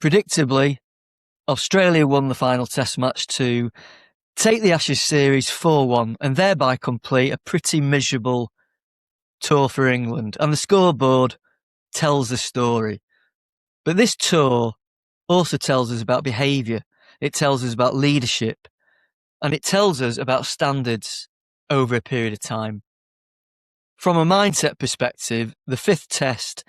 Predictably, Australia won the final test match to take the Ashes series 4-1 and thereby complete a pretty miserable tour for England. And the scoreboard tells the story. But this tour also tells us about behaviour. It tells us about leadership. And it tells us about standards over a period of time. From a mindset perspective, the fifth test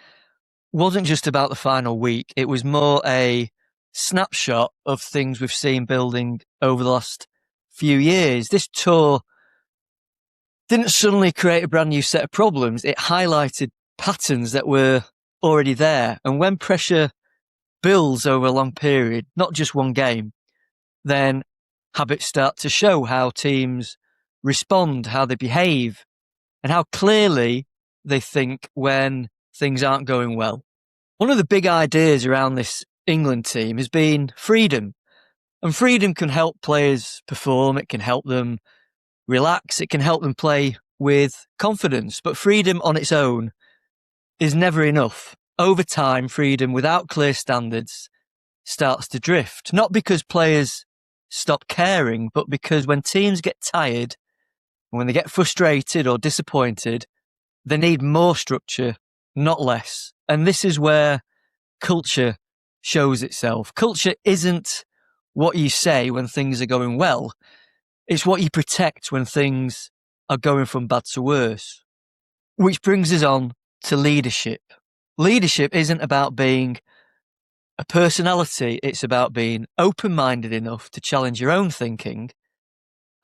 wasn't just about the final week. It was more a snapshot of things we've seen building over the last few years. This tour didn't suddenly create a brand new set of problems. It highlighted patterns that were already there. And when pressure builds over a long period, not just one game, then habits start to show how teams respond, how they behave, and how clearly they think when things aren't going well. One of the big ideas around this England team has been freedom. And freedom can help players perform, it can help them relax, it can help them play with confidence. But freedom on its own is never enough. Over time, freedom without clear standards starts to drift. Not because players stop caring, but because when teams get tired, when they get frustrated or disappointed, they need more structure, not less. And this is where culture shows itself. Culture isn't what you say when things are going well. It's what you protect when things are going from bad to worse. Which brings us on to leadership. Leadership isn't about being a personality. It's about being open-minded enough to challenge your own thinking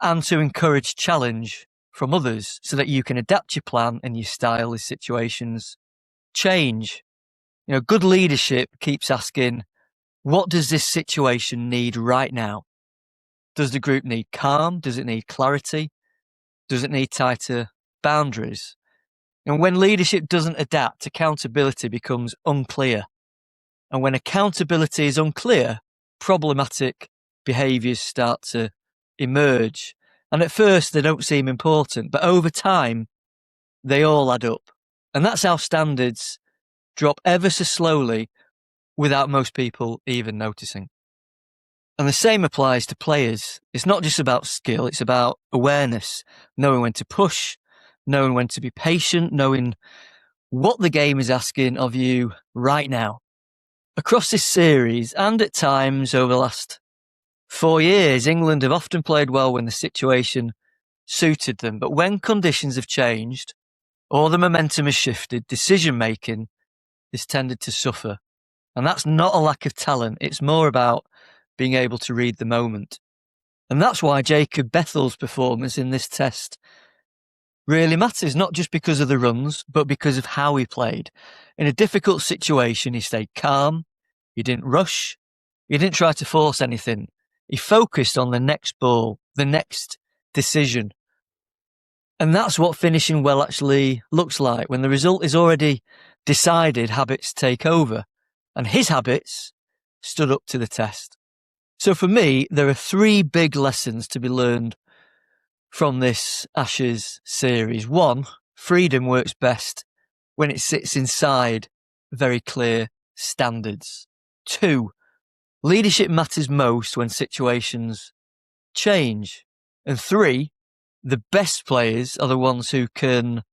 and to encourage challenge from others so that you can adapt your plan and your style as situations change. Good leadership keeps asking, what does this situation need right now? Does the group need calm? Does it need clarity? Does it need tighter boundaries? And when leadership doesn't adapt, accountability becomes unclear. And when accountability is unclear, problematic behaviours start to emerge. And at first, they don't seem important, but over time, they all add up. And that's how standards drop ever so slowly without most people even noticing. And the same applies to players. It's not just about skill, it's about awareness, knowing when to push, knowing when to be patient, knowing what the game is asking of you right now. Across this series, and at times over the last 4 years, England have often played well when the situation suited them. But when conditions have changed or the momentum has shifted, decision-making has tended to suffer. And that's not a lack of talent. It's more about being able to read the moment. And that's why Jacob Bethell's performance in this test really matters, not just because of the runs, but because of how he played. In a difficult situation, he stayed calm, he didn't rush, he didn't try to force anything. He focused on the next ball, the next decision. And that's what finishing well actually looks like. When the result is already decided, habits take over. And his habits stood up to the test. So for me, there are 3 big lessons to be learned from this Ashes series. 1, freedom works best when it sits inside very clear standards. 2, leadership matters most when situations change. And 3, the best players are the ones who can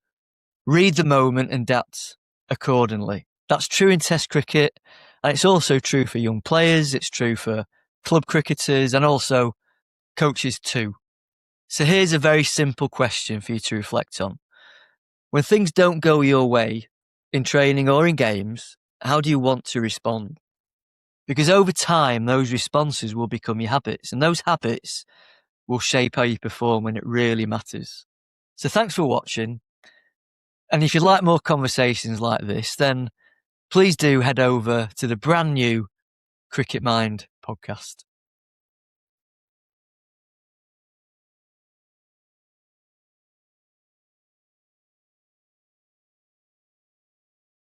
read the moment and adapt accordingly. That's true in Test cricket, and it's also true for young players, it's true for club cricketers, and also coaches too. So here's a very simple question for you to reflect on. When things don't go your way in training or in games, how do you want to respond? Because over time, those responses will become your habits, and those habits will shape how you perform when it really matters. So thanks for watching. And if you'd like more conversations like this, then please do head over to the brand new Cricket Mind podcast.